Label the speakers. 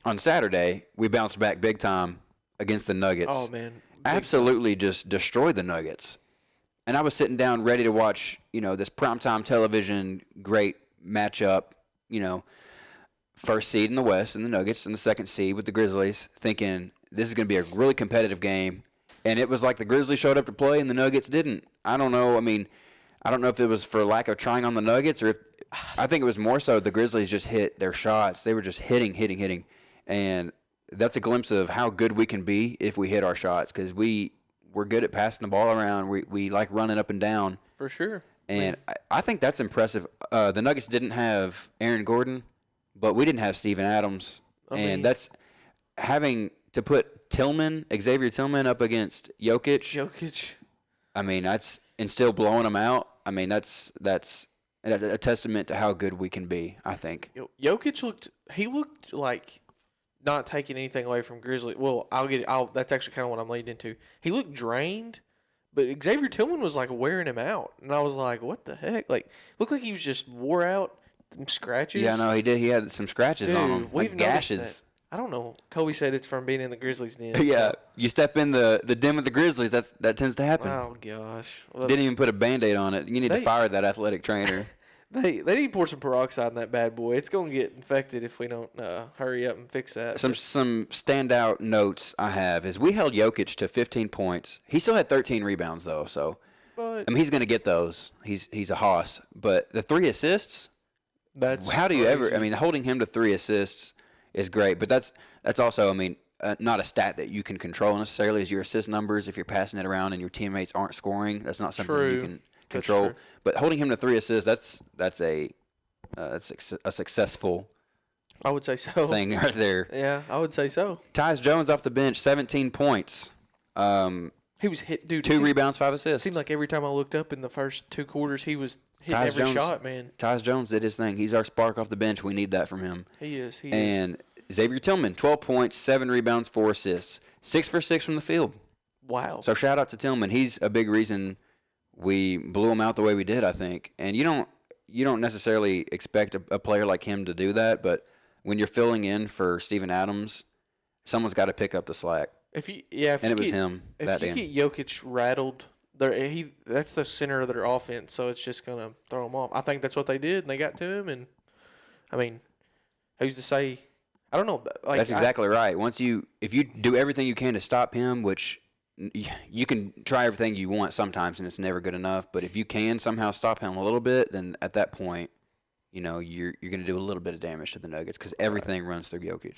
Speaker 1: on Saturday, we bounced back big time against the Nuggets.
Speaker 2: Oh, man.
Speaker 1: Absolutely just destroyed the Nuggets. And I was sitting down ready to watch, this primetime television great matchup, first seed in the West and the Nuggets and the second seed with the Grizzlies, thinking this is going to be a really competitive game. And it was like the Grizzlies showed up to play and the Nuggets didn't. I don't know. I mean, I don't know if it was for lack of trying on the Nuggets or if I think it was more so the Grizzlies just hit their shots. They were just hitting. And that's a glimpse of how good we can be if we hit our shots because we're good at passing the ball around. We like running up and down.
Speaker 2: For sure.
Speaker 1: And I think that's impressive. The Nuggets didn't have Aaron Gordon, but we didn't have Steven Adams. That's having to put Xavier Tillman up against Jokic. I mean, that's and still blowing them out. I mean, that's a testament to how good we can be, I think.
Speaker 2: Jokic looked like not taking anything away from Grizzly. Well, that's actually kind of what I'm leading into. He looked drained, but Xavier Tillman was like wearing him out. And I was like, what the heck? Like, looked like he was just wore out, scratches.
Speaker 1: Yeah, no, he did. He had some scratches on him, like gashes.
Speaker 2: I don't know. Kobe said it's from being in the Grizzlies den.
Speaker 1: Yeah, you step in the den with the Grizzlies, that tends to happen.
Speaker 2: Oh, gosh. Well,
Speaker 1: didn't even put a Band-Aid on it. You need to fire that athletic trainer.
Speaker 2: They need to pour some peroxide in that bad boy. It's going to get infected if we don't hurry up and fix that.
Speaker 1: Some standout notes I have is we held Jokic to 15 points. He still had 13 rebounds, though. So, I mean, he's going to get those. He's a hoss. But the 3 assists, how do you ever – I mean, holding him to 3 assists is great. But that's also, I mean, not a stat that you can control necessarily is your assist numbers if you're passing it around and your teammates aren't scoring. That's not something you can control. But holding him to 3 assists, that's a successful
Speaker 2: I would say so.
Speaker 1: Thing right there.
Speaker 2: Yeah, I would say so.
Speaker 1: Tyus Jones off the bench, 17 points.
Speaker 2: He was hit, dude.
Speaker 1: 2 rebounds, 5 assists.
Speaker 2: Seemed like every time I looked up in the first 2 quarters, he was hitting every shot, man.
Speaker 1: Tyus Jones did his thing. He's our spark off the bench. We need that from him.
Speaker 2: He is.
Speaker 1: And Xavier Tillman, 12 points, 7 rebounds, 4 assists. 6 for 6 from the field.
Speaker 2: Wow.
Speaker 1: So shout out to Tillman. He's a big reason we blew him out the way we did, I think. And you don't necessarily expect a player like him to do that, but when you're filling in for Steven Adams, someone's got to pick up the slack.
Speaker 2: It
Speaker 1: was him that day.
Speaker 2: If you get Jokic rattled, that's the center of their offense, so it's just going to throw him off. I think that's what they did, and they got to him. And I mean, who's to say? I don't know. Like,
Speaker 1: that's exactly right. If you do everything you can to stop him, which you can try everything you want sometimes, and it's never good enough. But if you can somehow stop him a little bit, then at that point, you're going to do a little bit of damage to the Nuggets because everything runs through Jokic.